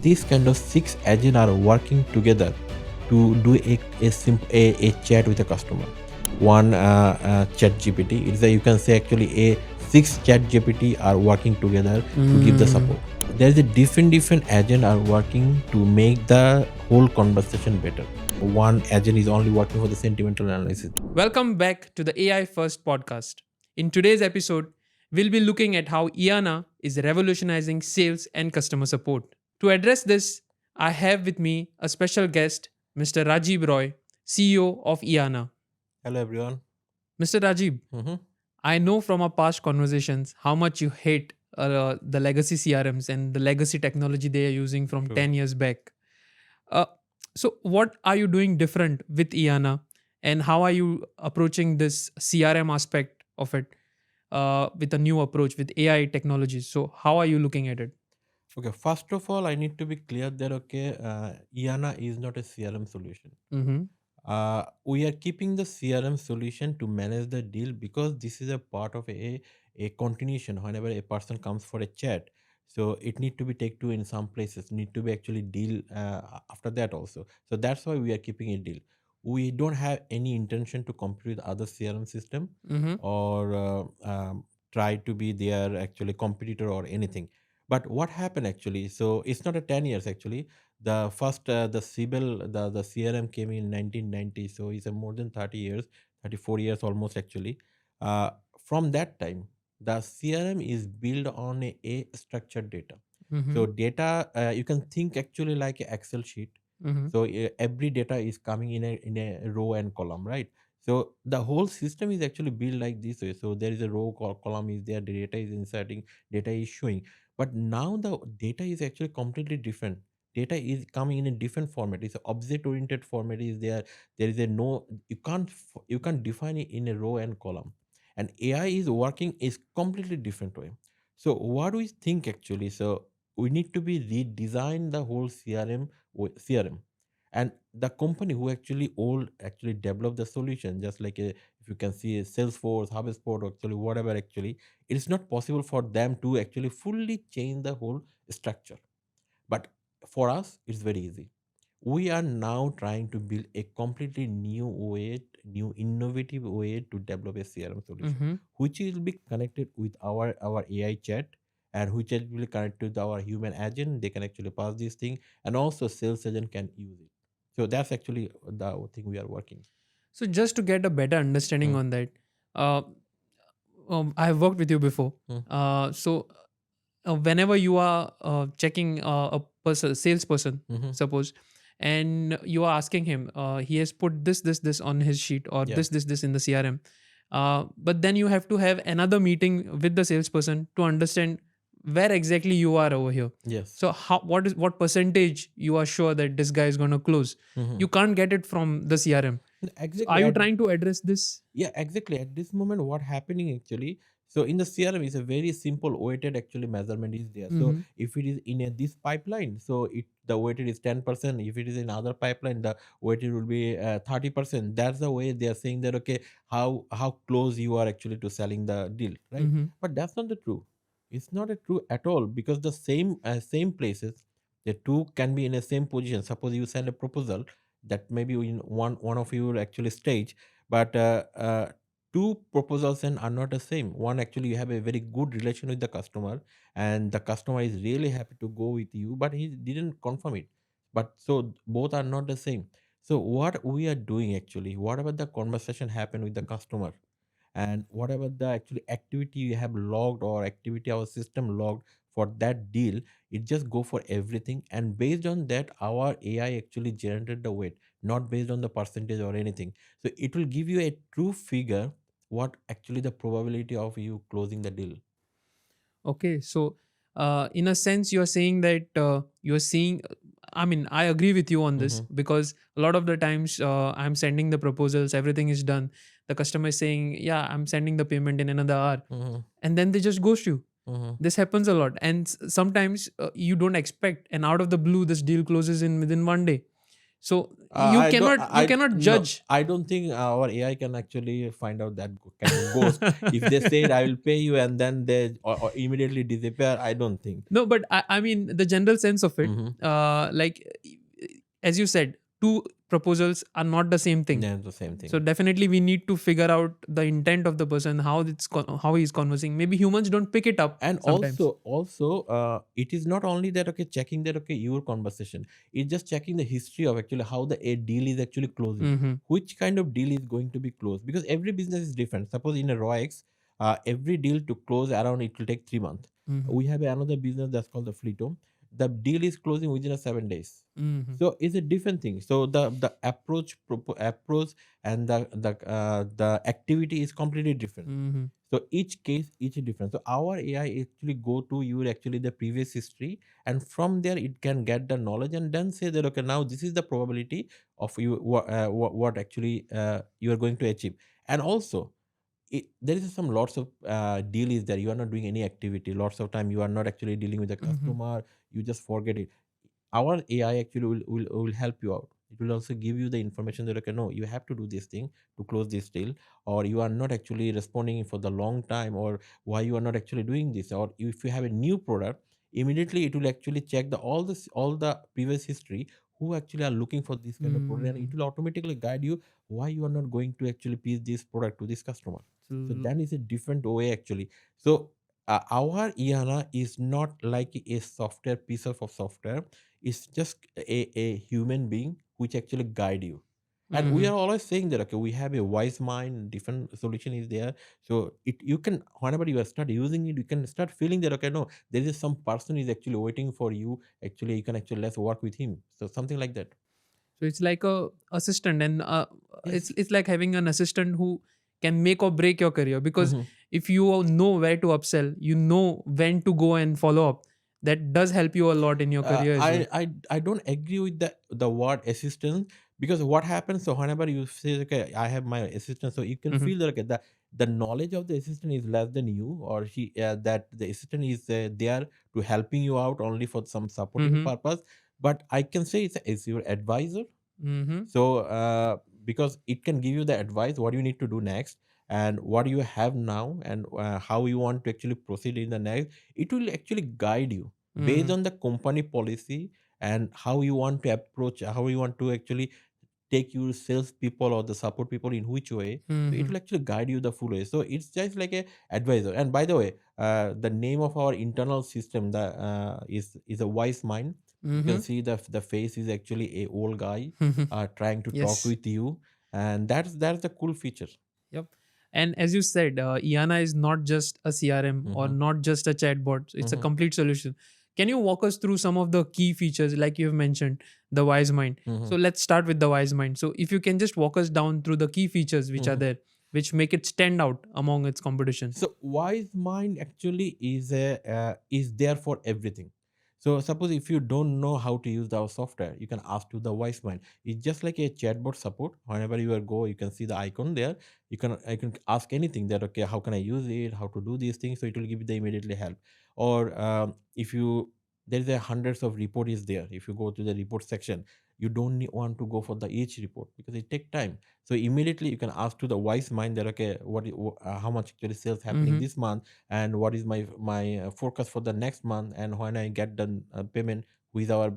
these kind of 6 agents are working together to do a chat with a customer. One ChatGPT, it's a, you can say actually a 6 ChatGPT are working together to give the support. There's a different agent are working to make the whole conversation better. One agent is only working for the sentimental analysis. Welcome back to the AI First podcast. In today's episode, we'll be looking at how Eyaana is revolutionizing sales and customer support. To address this, I have with me a special guest, Mr. Rajib Roy, CEO of Eyaana. Hello everyone. Mr. Rajib, Mhm. I know from our past conversations how much you hate the legacy CRMs and the legacy technology they are using from True. 10 years back. Uh, so, what are you doing different with Eyaana, and how are you approaching this CRM aspect of it with a new approach with AI technologies? So, how are you looking at it? Okay, first of all, I need to be clear that Eyaana is not a CRM solution. Mm-hmm. We are keeping the CRM solution to manage the deal because this is a part of a continuation. Whenever a person comes for a chat, so it need to be take to in some places, need to be actually deal after that also. So that's why we are keeping a deal. We don't have any intention to compete with other CRM system Mm-hmm. or try to be their actually competitor or anything. But what happened actually? So it's not a 10 years actually. The first the Siebel the CRM came in 1990, so it's a more than 30 years, 34 years almost actually. From that time, the CRM is built on a structured data. Mm-hmm. So data, you can think actually like an Excel sheet. Mm-hmm. So every data is coming in a row and column, right? So the whole system is actually built like this way. So there is a row, column is there, the data is inserting, data is showing. But now the data is actually completely different. Data is coming in a different format. It's an object oriented format is there. There is a no, you can't define it in a row and column. And AI is working is completely different way. So what do we think actually? So we need to be redesign the whole CRM, and the company who actually all actually develop the solution, just like if you can see Salesforce, HubSpot, or actually whatever actually, it is not possible for them to actually fully change the whole structure. But for us, it's very easy. We are now trying to build a completely new way, new innovative way to develop a CRM solution, Mm-hmm. which will be connected with our AI chat, and which will be connected to our human agent. They can actually pass this thing, and also sales agent can use it. So that's actually the thing we are working. So, just to get a better understanding Hmm. on that, uh, I have worked with you before. Hmm. Whenever you are checking a person, salesperson, Hmm. suppose, and you are asking him, he has put this on his sheet, or Yeah. this in the CRM. But then you have to have another meeting with the salesperson to understand where exactly you are over here. Yes. So what percentage you are sure that this guy is going to close? Hmm. You can't get it from the CRM. So are Exactly. you trying to address this? Yeah, exactly. At this moment, what happening actually? So in the CRM is a very simple weighted actually measurement is there. So Mm-hmm. if it is in this pipeline, so it the weighted is 10%. If it is in other pipeline, the weighted will be 30%. That's the way they are saying that okay, how close you are actually to selling the deal, right? Mm-hmm. But that's not the true. It's not a true at all because the same places, the two can be in the same position. Suppose you send a proposal that maybe in one of you will actually stage, but two proposals and are not the same. One actually you have a very good relation with the customer, and the customer is really happy to go with you, but he didn't confirm it. But so both are not the same. So what we are doing actually, whatever the conversation happened with the customer, and whatever the actually activity you have logged or activity our system logged for that deal, it just go for everything, and based on that our AI actually generated the weight, not based on the percentage or anything. So it will give you a true figure what actually the probability of you closing the deal. Okay, so in a sense, you're saying that you're seeing. I mean, I agree with you on this Mm-hmm. because a lot of the times I'm sending the proposals, everything is done. The customer is saying, "Yeah, I'm sending the payment in another hour," Mm-hmm. and then they just ghost you. Mm-hmm. This happens a lot, and sometimes you don't expect, and out of the blue, this deal closes in within one day. So you cannot you I cannot no, judge. I don't think our AI can actually find out that kind of ghost. If they said I will pay you and then they or immediately disappear, I don't think. No, but I mean the general sense of it. Mm-hmm. Like as you said, two proposals are not the same thing. Yeah, the same So thing. definitely we need to figure out the intent of the person, how how he's conversing. Maybe humans don't pick it up And sometimes. also it is not only that, okay, checking that, okay, your conversation, it's just checking the history of actually how the a deal is actually closing, Mm-hmm. which kind of deal is going to be closed, because every business is different. Suppose in a roix, every deal to close around, it will take 3 months. Mm-hmm. We have another business that's called the Fleeto. The deal is closing within a 7 days. Mm-hmm. So it's a different thing. So the approach and the activity is completely different. Mm-hmm. So each case, each is different. So our AI actually go to you actually the previous history, and from there it can get the knowledge and then say that, okay, now this is the probability of you what actually you are going to achieve. And also there is some lots of deal is there. You are not doing any activity. Lots of time you are not actually dealing with the Mm-hmm. customer. You just forget it. Our AI actually will help you out. It will also give you the information that, okay, no, you have to do this thing to close this deal, or you are not actually responding for the long time, or why you are not actually doing this, or if you have a new product, immediately it will actually check the all the previous history, who actually are looking for this kind of product, and Mm-hmm. it will automatically guide you why you are not going to actually pitch this product to this customer. So So, that is a different way actually. So our Eyaana is not like a software piece of software. It's just a human being which actually guide you. And we mm-hmm. are always saying that, okay, we have a wise mind, different solution is there. So it you can, whenever you start using it, you can start feeling that, okay, no, there is some person is actually waiting for you. Actually, you can actually let's work with him. So something like that. So it's like a assistant, and Yes. it's like having an assistant who can make or break your career. Because Mm-hmm. if you know where to upsell, you know when to go and follow up. That does help you a lot in your uh, career as well. I, I I don't agree with the word assistant, because what happens, so whenever you say, okay, I have my assistant, so you can Mm-hmm. feel that, okay, the knowledge of the assistant is less than you, or she that the assistant is there to helping you out only for some supporting Mm-hmm. purpose. But I can say it's your advisor. Mm-hmm. So because it can give you the advice what you need to do next, and what you have now, and how you want to actually proceed in the next. It will actually guide you based Mm-hmm. on the company policy, and how you want to approach, how you want to actually take your sales people or the support people in which way. So it Mm-hmm. will actually guide you the full way. So it's just like a advisor. And by the way, the name of our internal system, the is a wise mind. You can Mm-hmm. see the face is actually a old guy trying to talk Yes. with you, and that's the cool feature. Yep. And as you said, Iana is not just a CRM or Mm-hmm. not just a chatbot. It's a Mm-hmm. complete solution. Can you walk us through some of the key features, like you've mentioned, the wise mind? Mm-hmm. So let's start with the wise mind. So if you can just walk us down through the key features which are Mm-hmm. there, which make it stand out among its competition. So wise mind actually is there for everything. So suppose if you don't know how to use our software, you can ask to the wise mind. It's just like a chatbot support. Whenever you are go, you can see the icon there. I can ask anything that, okay, how can I use it, how to do these things, so it will give you the immediately help. Or if you there is a hundreds of report is there. If you go to the report section, you don't want to go for the each report because it take time. So immediately you can ask to the wise mind that, okay, how much actually sales happening Mm-hmm. this month, and what is my forecast for the next month, and when I get the payment with our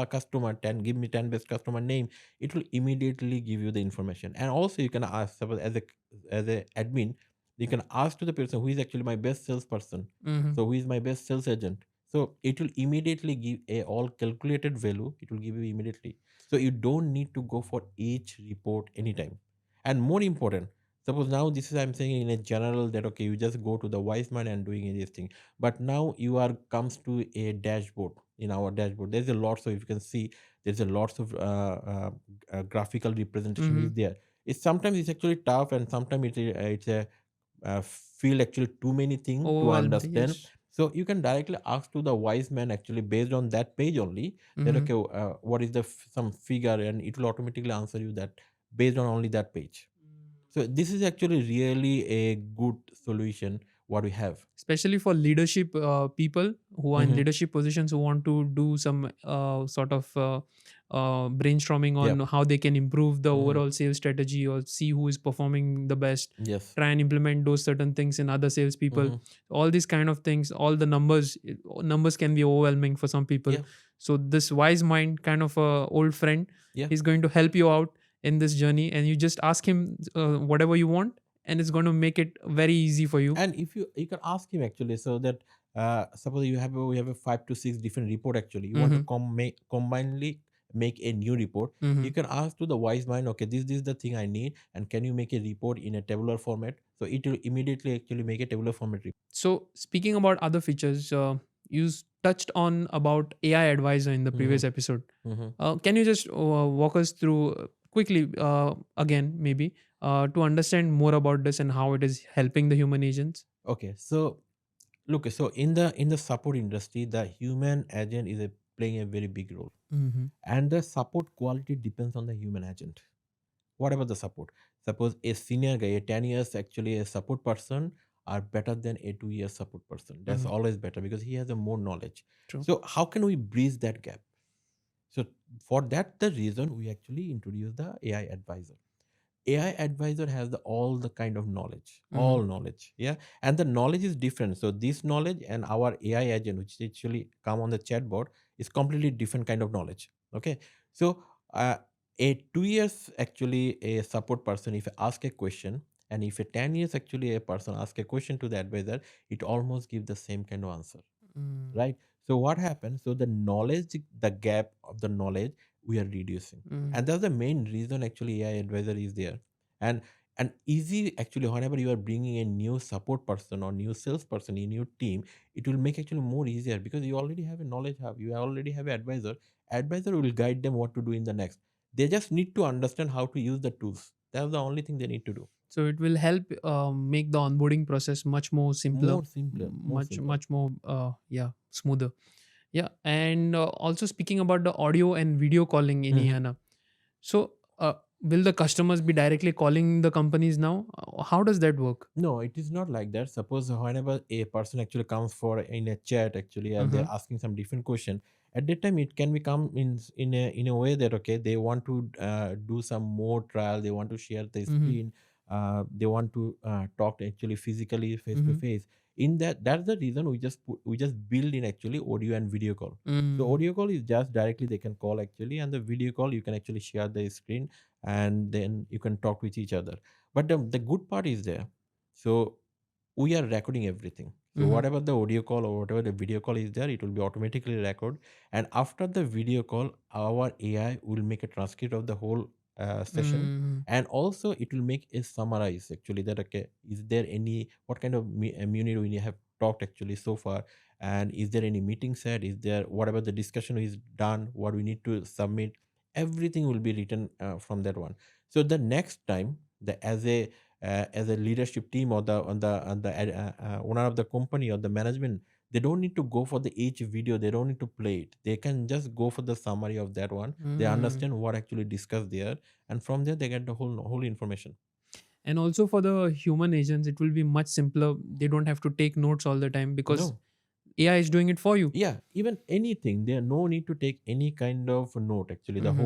customer, 10, give me 10 best customer name. It will immediately give you the information. And also you can ask, suppose as a admin, you can ask to the person who is actually my best salesperson, Mm-hmm. so who is my best sales agent. So it will immediately give a all calculated value. It will give you immediately, so you don't need to go for each report anytime. And more important, suppose now this is I'm saying in a general that, okay, you just go to the wise man and doing this thing. But now you are comes to a dashboard. In our dashboard there's a lot, so if you can see, there's a lots of graphical representation Mm-hmm. is there. It's sometimes it's actually tough, and sometimes it's a feel actually too many things to Overwhelmed. understand. Yes. So you can directly ask to the wise man actually based on that page only, that, Mm-hmm. okay, what is the some figure, and it will automatically answer you that based on only that page. So this is actually really a good solution what we have. Especially for leadership people who are in Mm-hmm. leadership positions, who want to do some sort of brainstorming on Yep. how they can improve the Mm-hmm. overall sales strategy, or see who is performing the best, Yes. try and implement those certain things in other salespeople. Mm-hmm. All these kind of things, all the numbers can be overwhelming for some people. Yeah. So this wise mind, kind of a old friend, Yeah. is going to help you out in this journey, and you just ask him whatever you want, and it's going to make it very easy for you. And if you can ask him actually, so that suppose we have a 5 to 6 different report actually, you want to Mm-hmm. combinedly make a new report. Mm-hmm. You can ask to the wise mind, okay, this is the thing I need, and can you make a report in a tabular format? So it will immediately actually make a tabular format report. So, speaking about other features, touched on about AI advisor in the Mm-hmm. previous episode. Mm-hmm. Can you just walk us through quickly again, maybe, to understand more about this and how it is helping the human agents? Okay, so look, so in the support industry, the human agent is playing a very big role, Mm-hmm. and the support quality depends on the human agent. What about the support? Suppose a senior guy, a 10 years actually a support person, are better than a 2 year support person. That's Mm-hmm. always better because he has a more knowledge. True. So how can we bridge that gap? So for that the reason we actually introduce the AI advisor. AI advisor has all the kind of knowledge, Mm-hmm. all knowledge, yeah, and the knowledge is different. So this knowledge and our AI agent, which actually come on the chatbot, is completely different kind of knowledge. Okay, so uh, a 2 years actually a support person, if I ask a question, and if a 10 years actually a person ask a question to the advisor, it almost give the same kind of answer, right? So what happens, so the knowledge, the gap of the knowledge we are reducing, Mm-hmm. and that's the main reason actually AI advisor is there. And easy actually, whenever you are bringing a new support person or new salesperson in your team, it will make actually more easier because you already have a knowledge hub, you already have an advisor will guide them what to do in the next. They just need to understand how to use the tools. That's the only thing they need to do. So it will help make the onboarding process much more simpler, More simpler, more much simpler. much more smoother. Yeah, and also speaking about the audio and video calling in Mhm. Eyaana. So, will the customers be directly calling the companies now? How does that work? No, it is not like that. Suppose whenever a person actually comes for in a chat, actually, and Uh-huh. they're asking some different question, at that time it can become in a way that okay, they want to do some more trial, they want to share the Mm-hmm. screen, they want to talk actually physically face to Mm-hmm. face. In that's the reason we just build in actually audio and video call. So Mm-hmm. audio call is just directly they can call actually, and the video call you can actually share the screen, and then you can talk with each other. But the good part is there, so we are recording everything. So Mm-hmm. whatever the audio call or whatever the video call is there, it will be automatically recorded. And after the video call, our AI will make a transcript of the whole session, Mm-hmm. and also it will make a summarize actually that okay, is there any what kind of immunity we have talked actually so far, and is there any meeting set? Is there whatever the discussion is done? What we need to submit? Everything will be written from that one. So the next time, the as a leadership team or the on the owner of the company or the management, they don't need to go for the each video, they don't need to play it, they can just go for the summary of that one. They Mm. understand what actually discussed there, and from there they get the whole information. And also for the human agents, it will be much simpler. They don't have to take notes all the time because No. AI is doing it for you. Yeah, even anything, there no need to take any kind of note actually. The Mm-hmm.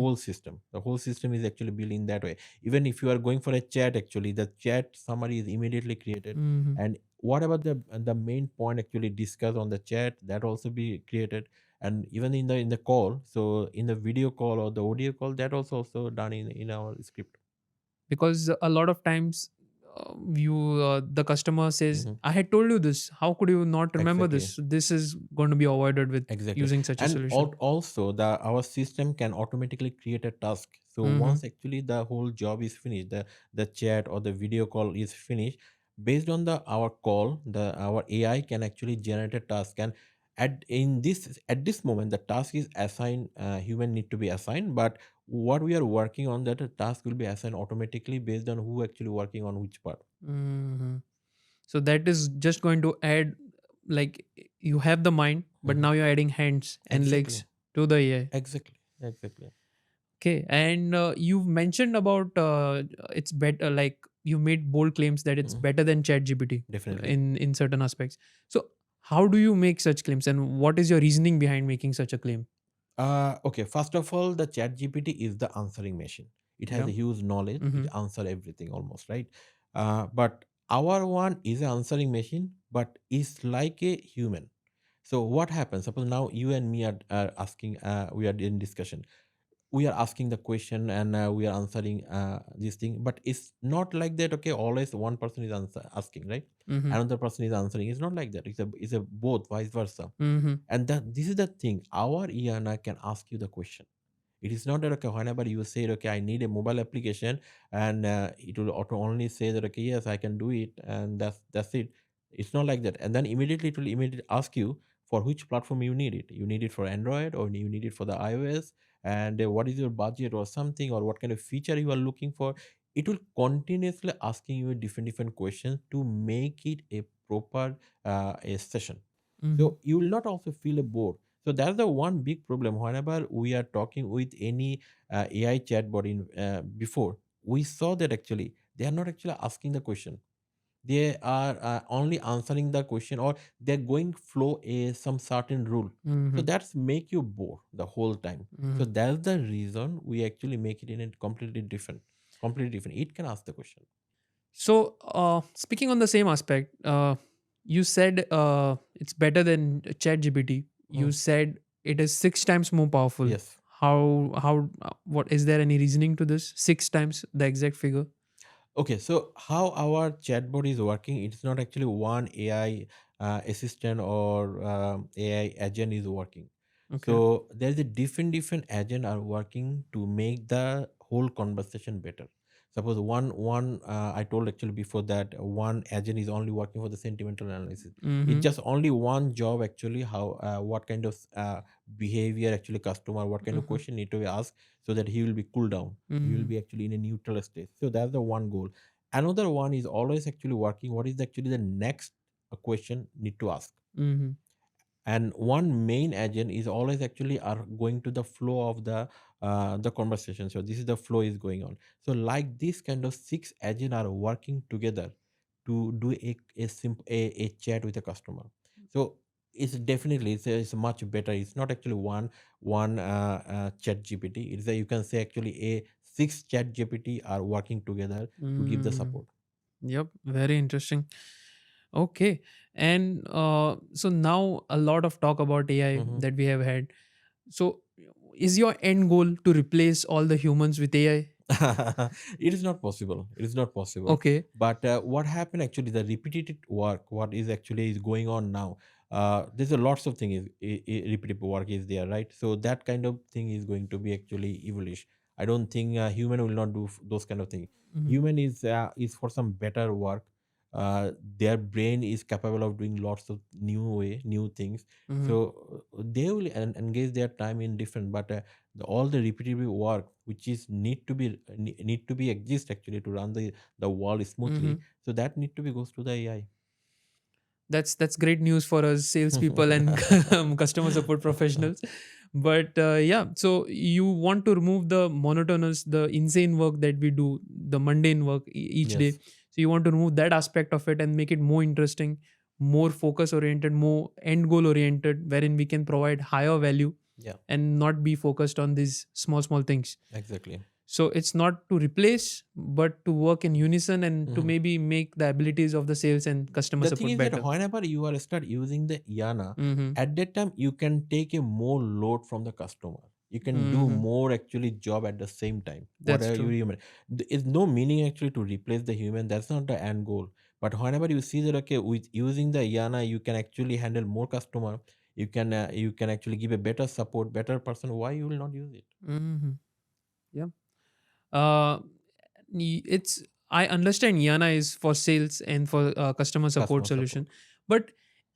whole system is actually built in that way. Even if you are going for a chat, actually the chat summary is immediately created, Mm-hmm. and whatever the main point actually discussed on the chat, that also be created. And even in the call, so in the video call or the audio call, that also done in our script. Because a lot of times, the customer says, Hmm. "I had told you this. How could you not remember Exactly. this? This is going to be avoided with Exactly. using such a And solution." also the our system can automatically create a task. So Mm-hmm. once actually the whole job is finished, the chat or the video call is finished, based on the our call, the our AI can actually generate a task. And at this moment, the task is assigned. Human need to be assigned, but what we are working on, that task will be assigned automatically based on who actually working on which part. Mm-hmm. So that is just going to add, like, you have the mind, but Mhm. now you're adding hands and Exactly. legs to the AI. Exactly. Exactly. Okay, and you've mentioned about it's better, like you made bold claims that it's Mhm. better than ChatGPT Definitely. in certain aspects. So how do you make such claims, and what is your reasoning behind making such a claim? Okay, first of all, the chat GPT is the answering machine. It has Yeah. a huge knowledge. It Mm-hmm. answer everything almost, right? But our one is an answering machine, but it's like a human. So what happens? Suppose now you and me are asking, we are in discussion. We are asking the question and we are answering this thing, but it's not like that. Okay, always one person is asking, right? Mm-hmm. Another person is answering. It's not like that. It's a both, vice versa. Mm-hmm. And this is the thing. Our Iana can ask you the question. It is not that okay, whenever you say okay, I need a mobile application, and it will auto only say that okay, yes, I can do it, and that's it. It's not like that. And then immediately it will immediately ask you for which platform you need it. You need it for Android or you need it for the iOS, and what is your budget or something, or what kind of feature you are looking for. It will continuously asking you different questions to make it a proper a session. Mm-hmm. So you will not also feel a bored. So that's the one big problem. Whenever we are talking with any AI chatbot in before, we saw that actually they are not actually asking the question. They are only answering the question, or they're going flow a some certain rule. So Mm-hmm. that's make you bored the whole time. Mm-hmm. So that's the reason we actually make it in a completely different. It can ask the question. So, speaking on the same aspect, you said it's better than ChatGPT. You Mm. said it is 6 times more powerful. Yes. What is there any reasoning to this? 6 times the exact figure. Okay, so how our chatbot is working, it's not actually one AI assistant or AI agent is working. Okay. So there's a different agent are working to make the whole conversation better. Suppose one I told actually before that one agent is only working for the sentimental analysis. It's Mm-hmm. just only one job actually. How what kind of behavior actually customer, what kind of Mm-hmm. question need to be asked, so that he will be cool down, you will Mm-hmm. be actually in a neutral state. So that's the one goal. Another one is always actually working what is actually the next question need to ask. Mm-hmm. And one main agent is always actually are going to the flow of the conversation. So this is the flow is going on. So like this kind of six agent are working together to do a chat with a customer. So it's much better. It's not actually one chat gpt. It's a, you can say actually a six chat gpt are working together to give the Mm-hmm. support. Yep. Very interesting. Okay. And so now a lot of talk about AI Mhm. that we have had. So, is your end goal to replace all the humans with AI? It is not possible. It is not possible. Okay. But what happened actually, the repetitive work, what is actually is going on now, there's a lots of things repetitive work is there, right? So that kind of thing is going to be actually evolution. I don't think human will not do those kind of things. Mm-hmm. Human is for some better work. Their brain is capable of doing lots of new things. Mm-hmm. So they will engage their time in different, but all the repetitive work which is need to be exist actually to run the world Mm-hmm. smoothly, so that need to be goes to the AI. That's great news for us salespeople and customer support professionals. But yeah, so you want to remove the monotonous, the insane work that we do, the mundane work each day. Yes. So you want to remove that aspect of it and make it more interesting, more focus oriented, more end goal oriented, wherein we can provide higher value Yeah, and not be focused on these small things. exactly. So it's not to replace, but to work in unison and to Mhm. maybe make the abilities of the sales and customer The thing support is that better. whenever you are start using the Iana, Mm-hmm. at that time you can take a more load from the customer. You can do Mm-hmm. more actually job at the same time. That's Whatever you true. human, there is no meaning actually to replace the human. That's not the end goal. But whenever you see that okay, with using the Iana, you can actually handle more customer. You can actually give a better support, better person. Why you will not use it? Mm-hmm. Yeah. Uh, it's I understand Yana is for sales and for customer support Customer support. solution, but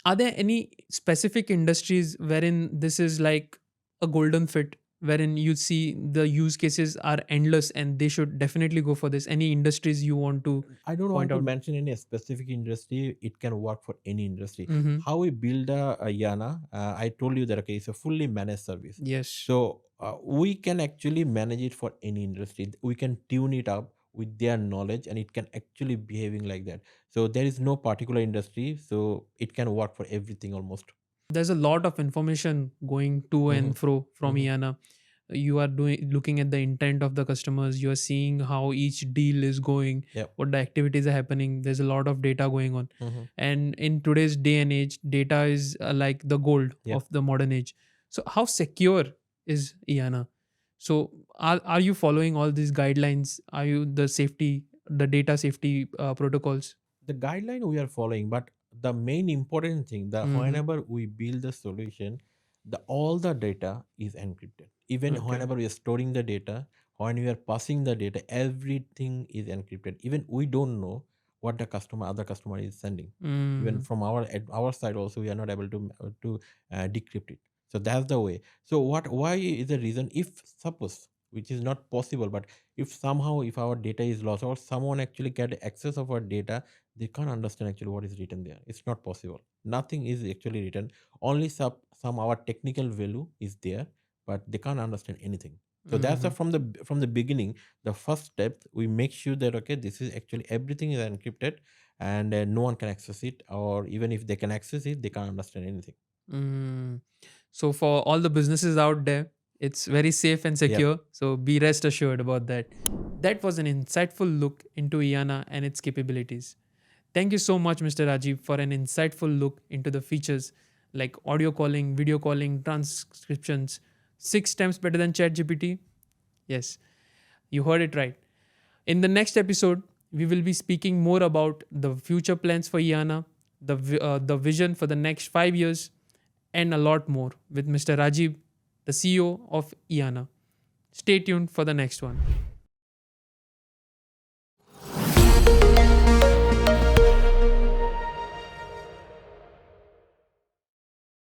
are there any specific industries wherein this is like a golden fit, wherein you see the use cases are endless and they should definitely go for this? Any industries you want to I don't want point to out? mention any specific industry. It can work for any industry. Mm-hmm. How we build a Yana, I told you that okay, it's a fully managed service. Yes. So we can actually manage it for any industry. We can tune it up. with their knowledge, and it can actually behaving like that. So there is no particular industry, so it can work for everything almost. There's a lot of information going to Mm-hmm. and fro from Mm-hmm. Eyaana. You are doing looking at the intent of the customers. You are seeing how each deal is going, Yep. what the activities are happening. There's a lot of data going on, Mm-hmm. and in today's day and age, data is like the gold Yep. of the modern age. So how secure is Eyaana? So are you following all these guidelines? Are you the data safety protocols? The guideline we are following, but the main important thing, the Mm-hmm. whenever we build the solution, the all the data is encrypted. Even Okay. whenever we are storing the data, when we are passing the data, everything is encrypted. Even we don't know what the other customer is sending. Even Mm-hmm. from our at our side also, we are not able to decrypt it. So that's the way. So why is the reason, if suppose, which is not possible, but if somehow if our data is lost or someone actually get access of our data, they can't understand actually what is written there. It's not possible. Nothing is actually written. Only some our technical value is there, but they can't understand anything. So that's Mm-hmm. from the beginning. The first step, we make sure that okay, this is actually everything is encrypted, and no one can access it, or even if they can access it, they can't understand anything. Mm. So for all the businesses out there, it's very safe and Yep. secure. So be rest assured about that. That was an insightful look into Eyaana and its capabilities. Thank you so much, Mr. Rajiv, for an insightful look into the features like audio calling, video calling, transcriptions. 6 times better than ChatGPT. Yes, you heard it right. In the next episode, we will be speaking more about the future plans for Eyaana, the vision for the next 5 years, and a lot more with Mr. Rajib, the CEO of Eyaana. Stay tuned for the next one.